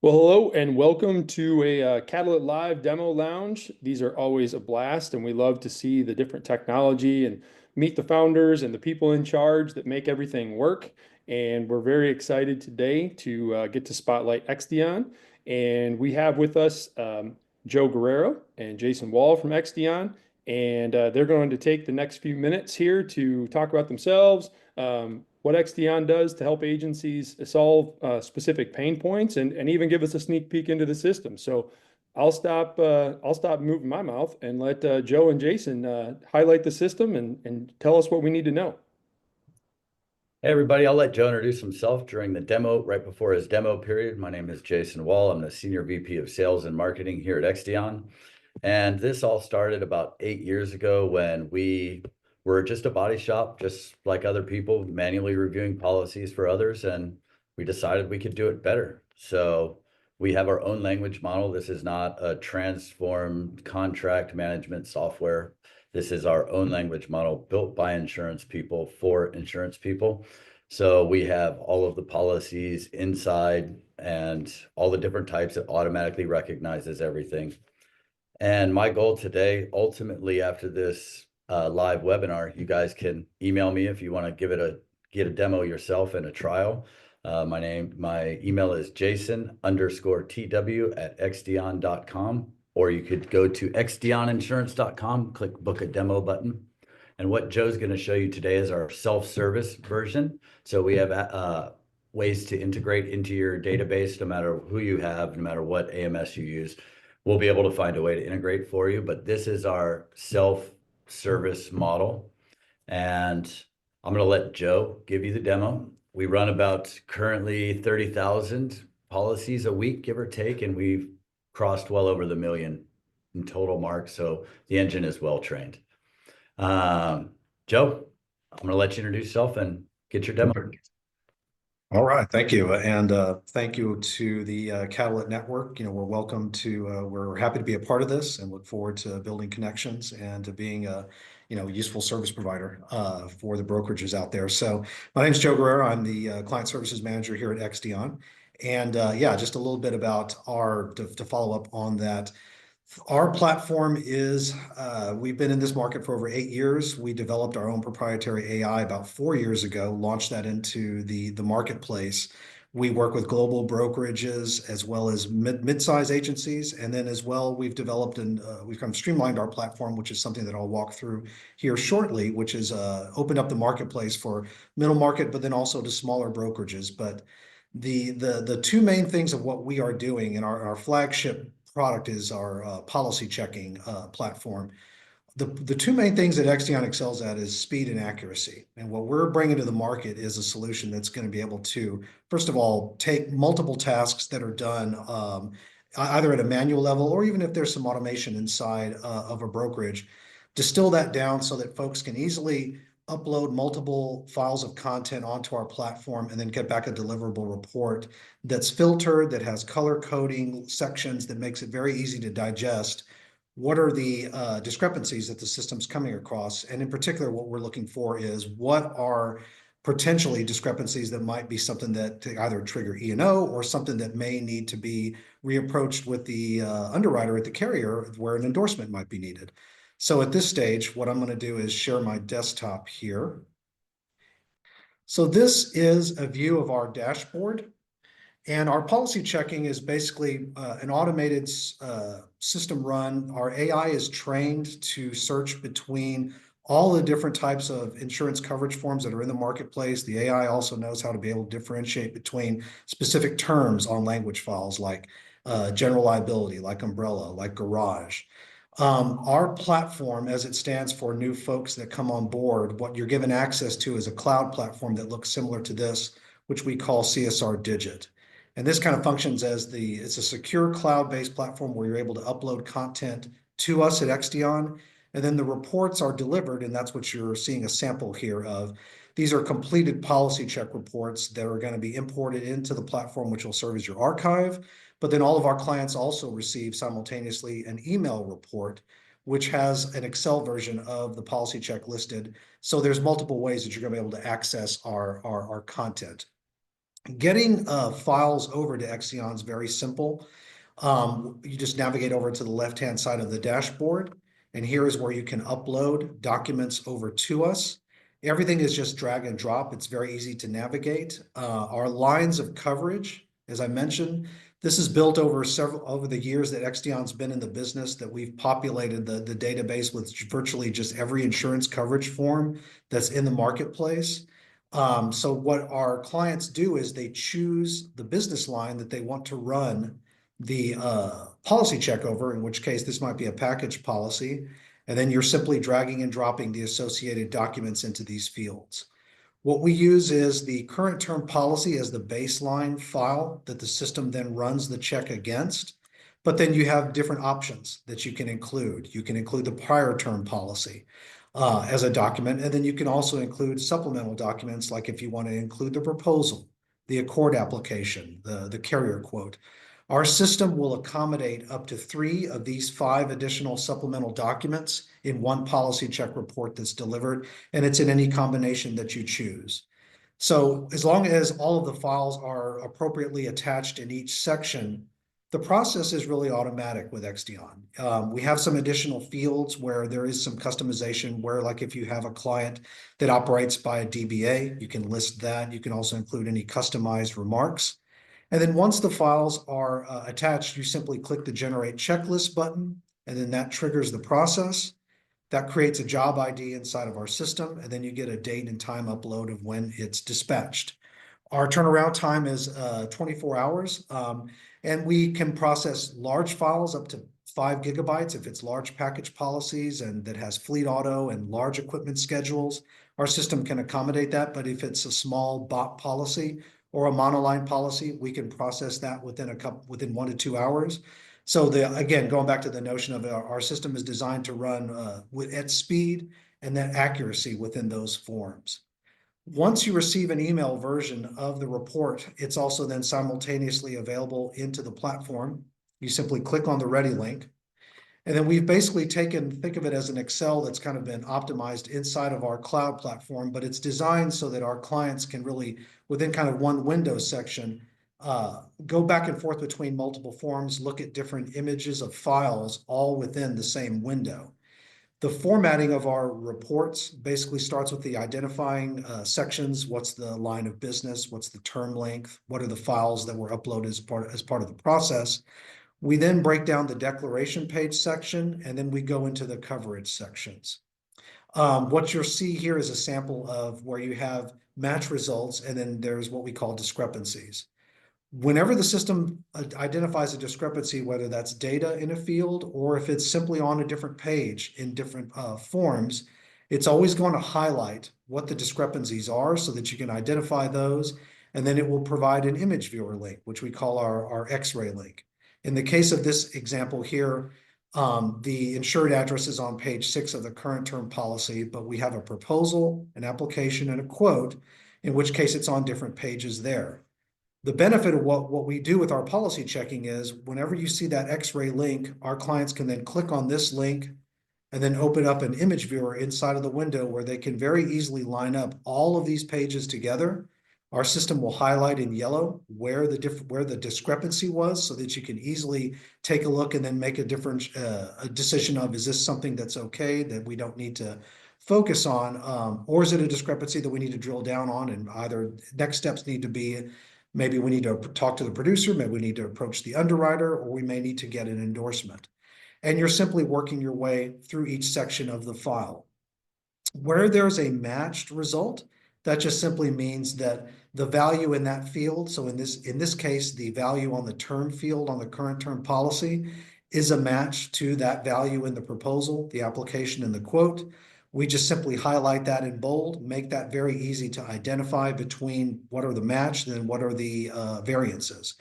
Well, hello and welcome to a Catalyit Live demo lounge. These are always a blast, and we love to see the different technology and meet the founders and the people in charge that make everything work. And we're very excited today to get to spotlight Exdion. And we have with us Joe Guerrero and Jason Wall from Exdion. And they're going to take the next few minutes here to talk about themselves, what Exdion does to help agencies solve specific pain points and even give us a sneak peek into the system. So I'll stop moving my mouth and let Joe and Jason highlight the system and tell us what we need to know. Hey everybody, I'll let Joe introduce himself during the demo, right before his demo period. My name is Jason Wall. I'm the Senior VP of Sales and Marketing here at Exdion. And this all started about 8 years ago when we were just a body shop, just like other people, manually reviewing policies for others. And we decided we could do it better. So we have our own language model. This is not a transformed contract management software. This is our own language model built by insurance people for insurance people. So we have all of the policies inside and all the different types. It automatically recognizes everything. And my goal today, ultimately, after this live webinar, you guys can email me if you want to get a demo yourself and a trial. My email is jason_tw@xdion.com, or you could go to xdioninsurance.com, click book a demo button. And what Joe's going to show you today is our self-service version. So we have ways to integrate into your database, no matter who you have, no matter what AMS you use. We'll be able to find a way to integrate for you, but this is our self-service model. And I'm going to let Joe give you the demo. We run about currently 30,000 policies a week, give or take, and we've crossed well over the million in total mark. So the engine is well trained. Joe, I'm going to let you introduce yourself and get your demo. All right, thank you, and thank you to the Catalyit Network. We're happy to be a part of this, and look forward to building connections and to being a useful service provider for the brokerages out there. So my name is Joe Guerrero. I'm the client services manager here at Exdion, and yeah, just a little bit about to follow up on that. Our platform is, we've been in this market for over 8 years. We developed our own proprietary AI about 4 years ago, launched that into the marketplace. We work with global brokerages as well as mid-size agencies. And then as well, we've developed and we've kind of streamlined our platform, which is something that I'll walk through here shortly, which is opened up the marketplace for middle market, but then also to smaller brokerages. But the two main things of what we are doing, and our flagship product is our policy checking platform. The two main things that Exdion excels at is speed and accuracy. And what we're bringing to the market is a solution that's going to be able to, first of all, take multiple tasks that are done either at a manual level, or even if there's some automation inside of a brokerage, distill that down so that folks can easily upload multiple files of content onto our platform and then get back a deliverable report that's filtered, that has color coding sections, that makes it very easy to digest. What are the discrepancies that the system's coming across? And in particular, what we're looking for is what are potentially discrepancies that might be something that to either trigger E&O or something that may need to be reapproached with the underwriter at the carrier where an endorsement might be needed. So at this stage, what I'm going to do is share my desktop here. So this is a view of our dashboard. And our policy checking is basically an automated system run. Our AI is trained to search between all the different types of insurance coverage forms that are in the marketplace. The AI also knows how to be able to differentiate between specific terms on language files like general liability, like umbrella, like garage. Our platform, as it stands for new folks that come on board, what you're given access to is a cloud platform that looks similar to this, which we call CSR Digit. And this kind of functions as it's a secure cloud-based platform where you're able to upload content to us at Exdion, and then the reports are delivered, and that's what you're seeing a sample here of. These are completed policy check reports that are going to be imported into the platform, which will serve as your archive. But then all of our clients also receive simultaneously an email report, which has an Excel version of the policy check listed. So there's multiple ways that you're going to be able to access our content. Getting files over to Exdion is very simple. You just navigate over to the left-hand side of the dashboard, and here is where you can upload documents over to us. Everything is just drag and drop. It's very easy to navigate. Our lines of coverage, as I mentioned, this is built over the years that Exdion's been in the business, that we've populated the database with virtually just every insurance coverage form that's in the marketplace. So what our clients do is they choose the business line that they want to run the policy check over, in which case this might be a package policy, and then you're simply dragging and dropping the associated documents into these fields. What we use is the current term policy as the baseline file that the system then runs the check against, but then you have different options that you can include. You can include the prior term policy as a document, and then you can also include supplemental documents, like if you want to include the proposal, the accord application, the carrier quote. Our system will accommodate up to 3 of these 5 additional supplemental documents in one policy check report that's delivered, and it's in any combination that you choose. So as long as all of the files are appropriately attached in each section, the process is really automatic with Exdion. We have some additional fields where there is some customization, where like if you have a client that operates by a DBA, you can list that. You can also include any customized remarks. And then once the files are attached, you simply click the Generate Checklist button, and then that triggers the process. That creates a job ID inside of our system, and then you get a date and time upload of when it's dispatched. Our turnaround time is 24 hours, and we can process large files up to 5 gigabytes if it's large package policies and that has fleet auto and large equipment schedules. Our system can accommodate that, but if it's a small bot policy or a monoline policy, we can process that within 1 to 2 hours. So again, going back to the notion of our system is designed to run at speed and that accuracy within those forms. Once you receive an email version of the report, it's also then simultaneously available into the platform. You simply click on the ready link. And then we've basically think of it as an Excel that's kind of been optimized inside of our cloud platform, but it's designed so that our clients can really, within kind of one window section, go back and forth between multiple forms, look at different images of files all within the same window. The formatting of our reports basically starts with the identifying sections. What's the line of business? What's the term length? What are the files that were uploaded as part of the process? We then break down the declaration page section, and then we go into the coverage sections. What you'll see here is a sample of where you have match results, and then there's what we call discrepancies. Whenever the system identifies a discrepancy, whether that's data in a field or if it's simply on a different page in different forms, it's always going to highlight what the discrepancies are so that you can identify those, and then it will provide an image viewer link, which we call our X-ray link. In the case of this example here, the insured address is on page 6 of the current term policy, but we have a proposal, an application, and a quote, in which case it's on different pages there. The benefit of what we do with our policy checking is whenever you see that X-ray link, our clients can then click on this link and then open up an image viewer inside of the window where they can very easily line up all of these pages together. Our system will highlight in yellow where the discrepancy was, so that you can easily take a look and then make a decision of, is this something that's okay that we don't need to focus on, or is it a discrepancy that we need to drill down on, and either next steps need to be, maybe we need to talk to the producer, maybe we need to approach the underwriter, or we may need to get an endorsement. And you're simply working your way through each section of the file. Where there's a matched result, that just simply means that the value in that field, so in this case, the value on the term field on the current term policy is a match to that value in the proposal, the application, and the quote. We just simply highlight that in bold, make that very easy to identify between what are the match and then what are the variances.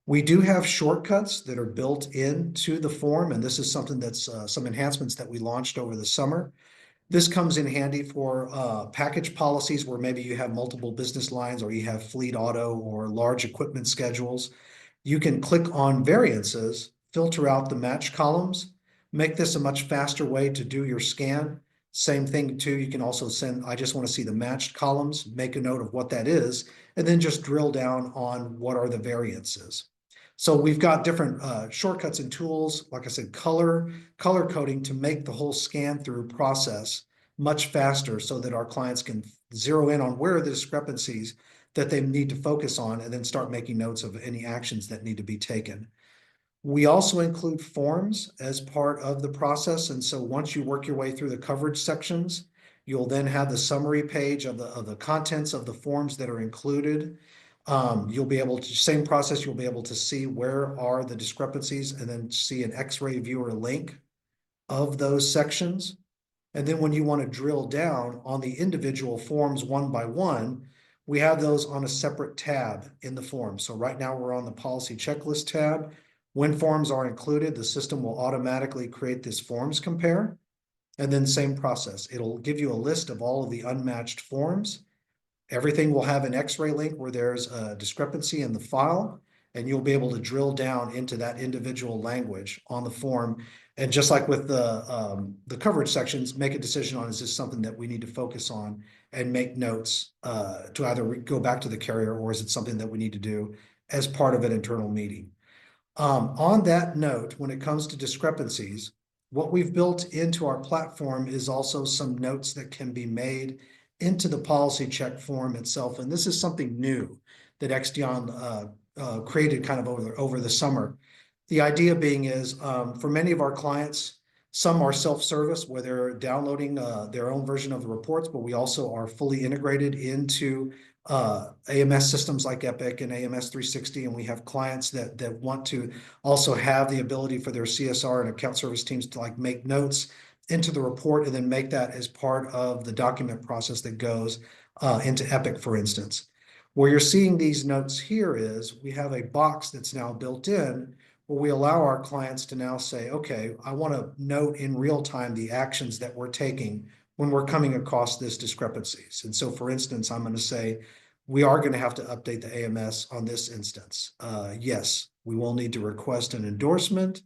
We do have shortcuts that are built into the form, and this is something that's some enhancements that we launched over the summer. This comes in handy for package policies where maybe you have multiple business lines, or you have fleet auto or large equipment schedules. You can click on variances, filter out the match columns, make this a much faster way to do your scan. Same thing too, you can also send, I just want to see the matched columns, make a note of what that is, and then just drill down on what are the variances. So we've got different shortcuts and tools, like I said, color coding to make the whole scan through process much faster so that our clients can zero in on where are the discrepancies that they need to focus on and then start making notes of any actions that need to be taken. We also include forms as part of the process. And so once you work your way through the coverage sections, you'll then have the summary page of the contents of the forms that are included. You'll be able to, same process, you'll be able to see where are the discrepancies and then see an X-ray viewer link of those sections. And then when you want to drill down on the individual forms one by one, we have those on a separate tab in the form. So right now we're on the policy checklist tab. When forms are included, the system will automatically create this forms compare. And then same process. It'll give you a list of all of the unmatched forms. Everything will have an X-ray link where there's a discrepancy in the file, and you'll be able to drill down into that individual language on the form. And just like with the coverage sections, make a decision on, is this something that we need to focus on, and make notes to either go back to the carrier, or is it something that we need to do as part of an internal meeting. On that note, when it comes to discrepancies, what we've built into our platform is also some notes that can be made into the policy check form itself. And this is something new that Exdion created kind of over the summer. The idea being is for many of our clients, some are self-service where they're downloading their own version of the reports, but we also are fully integrated into AMS systems like Epic and AMS 360, and we have clients that want to also have the ability for their CSR and account service teams to like make notes into the report and then make that as part of the document process that goes into Epic, for instance. Where you're seeing these notes here is we have a box that's now built in where we allow our clients to now say, okay, I want to note in real time the actions that we're taking when we're coming across this discrepancies. And so, for instance, I'm going to say, we are going to have to update the AMS on this instance. Yes, we will need to request an endorsement.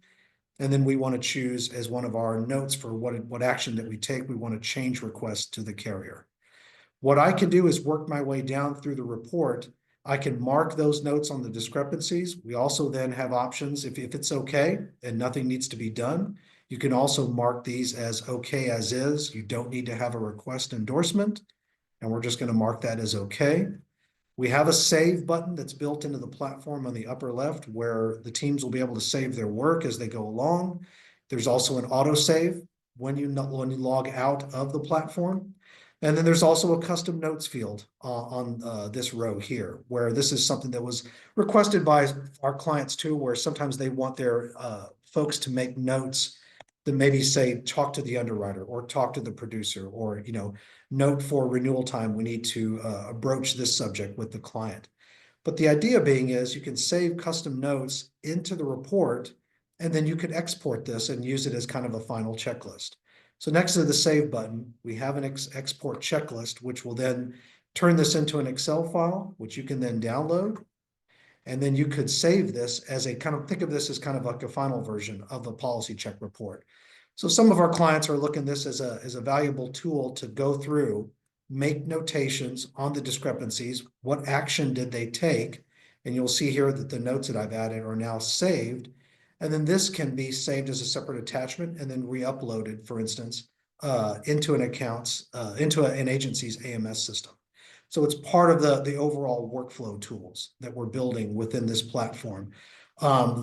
And then we want to choose as one of our notes for what action that we take, we want to change request to the carrier. What I can do is work my way down through the report. I can mark those notes on the discrepancies. We also then have options if it's okay and nothing needs to be done. You can also mark these as okay as is. You don't need to have a request endorsement, and we're just going to mark that as okay. We have a save button that's built into the platform on the upper left where the teams will be able to save their work as they go along. There's also an autosave when you log out of the platform. And then there's also a custom notes field on this row here, where this is something that was requested by our clients too, where sometimes they want their folks to make notes that maybe say, talk to the underwriter or talk to the producer, or, note for renewal time, we need to broach this subject with the client. But the idea being is you can save custom notes into the report, and then you can export this and use it as kind of a final checklist. So next to the save button, we have an export checklist, which will then turn this into an Excel file, which you can then download. And then you could save this as a kind of, think of this as kind of like a final version of the policy check report. So some of our clients are looking at this as a valuable tool to go through, make notations on the discrepancies. What action did they take? And you'll see here that the notes that I've added are now saved. And then this can be saved as a separate attachment and then re-uploaded, for instance, into an agency's AMS system. So it's part of the overall workflow tools that we're building within this platform.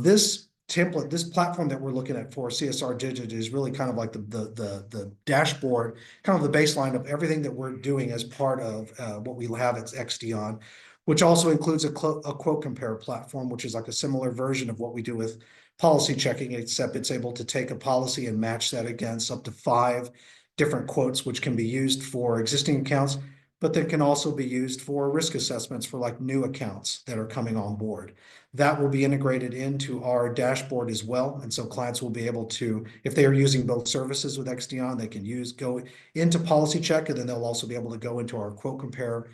This template, this platform that we're looking at for CSR Digit is really kind of like the dashboard, kind of the baseline of everything that we're doing as part of what we have at Exdion, which also includes a quote compare platform, which is like a similar version of what we do with policy checking, except it's able to take a policy and match that against up to 5 different quotes, which can be used for existing accounts, but that can also be used for risk assessments for like new accounts that are coming on board. That will be integrated into our dashboard as well. And so clients will be able to, if they are using both services with Exdion, they can go into policy check, and then they'll also be able to go into our quote compare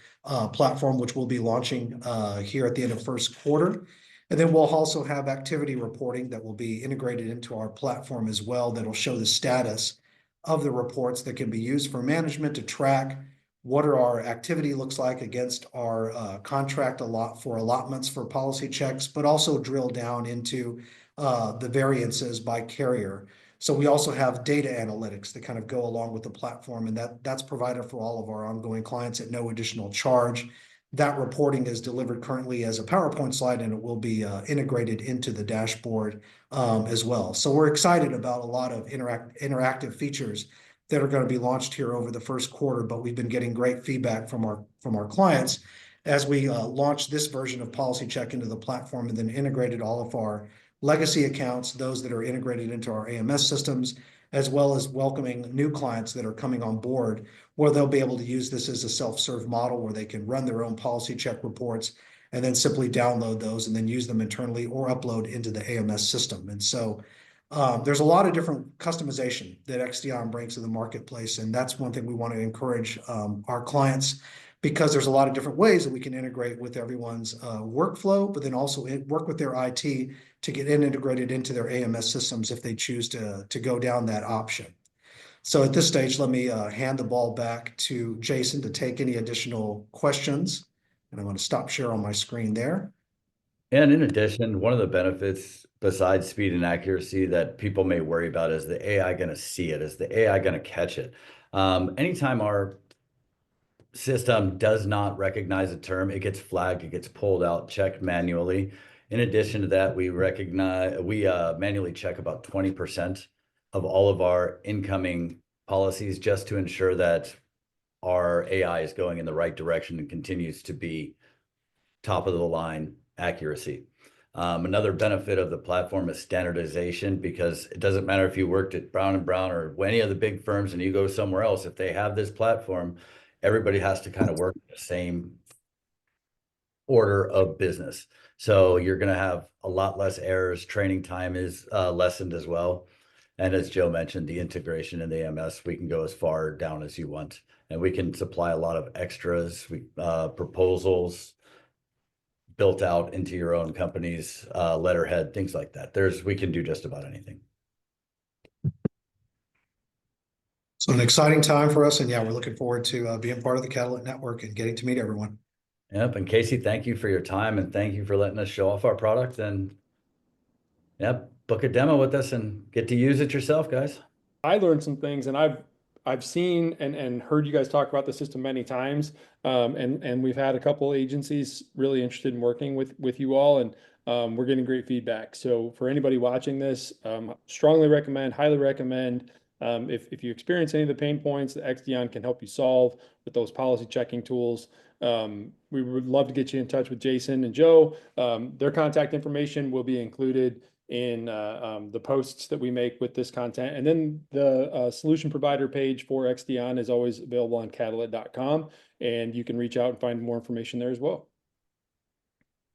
platform, which we'll be launching here at the end of first quarter. And then we'll also have activity reporting that will be integrated into our platform as well, that'll show the status of the reports that can be used for management to track what are our activity looks like against our contract for allotments for policy checks, but also drill down into the variances by carrier. So we also have data analytics that kind of go along with the platform, and that's provided for all of our ongoing clients at no additional charge. That reporting is delivered currently as a PowerPoint slide, and it will be integrated into the dashboard as well. So we're excited about a lot of interactive features that are going to be launched here over the first quarter, but we've been getting great feedback from our clients as we launch this version of Policy Check into the platform and then integrated all of our legacy accounts, those that are integrated into our AMS systems, as well as welcoming new clients that are coming on board, where they'll be able to use this as a self-serve model where they can run their own policy check reports and then simply download those and then use them internally or upload into the AMS system. And so there's a lot of different customization that Exdion brings to the marketplace, and that's one thing we want to encourage our clients, because there's a lot of different ways that we can integrate with everyone's workflow, but then also work with their IT to get integrated into their AMS systems if they choose to go down that option. So at this stage, let me hand the ball back to Jason to take any additional questions. And I'm going to stop share on my screen there. And in addition, one of the benefits besides speed and accuracy that people may worry about is the AI going to see it? Is the AI going to catch it? Anytime our system does not recognize a term, it gets flagged, it gets pulled out, checked manually. In addition to that, we manually check about 20% of all of our incoming policies just to ensure that our AI is going in the right direction and continues to be top of the line accuracy. Another benefit of the platform is standardization, because it doesn't matter if you worked at Brown & Brown or any of the big firms and you go somewhere else, if they have this platform, everybody has to kind of work the same order of business. So you're going to have a lot less errors. Training time is lessened as well. And as Joe mentioned, the integration in the AMS, we can go as far down as you want, and we can supply a lot of extras, proposals built out into your own company's letterhead, things like that. We can do just about anything. So an exciting time for us, and yeah, we're looking forward to being part of the Catalyit network and getting to meet everyone. Yep, and Casey, thank you for your time, and thank you for letting us show off our product. And yep, book a demo with us and get to use it yourself, guys. I learned some things, and I've seen and heard you guys talk about the system many times, and we've had a couple agencies really interested in working with you all, and we're getting great feedback. So for anybody watching this, strongly recommend, highly recommend. If you experience any of the pain points that Exdion can help you solve with those policy checking tools, we would love to get you in touch with Jason and Joe. Their contact information will be included in the posts that we make with this content. And then the solution provider page for Exdion is always available on catalyit.com, and you can reach out and find more information there as well.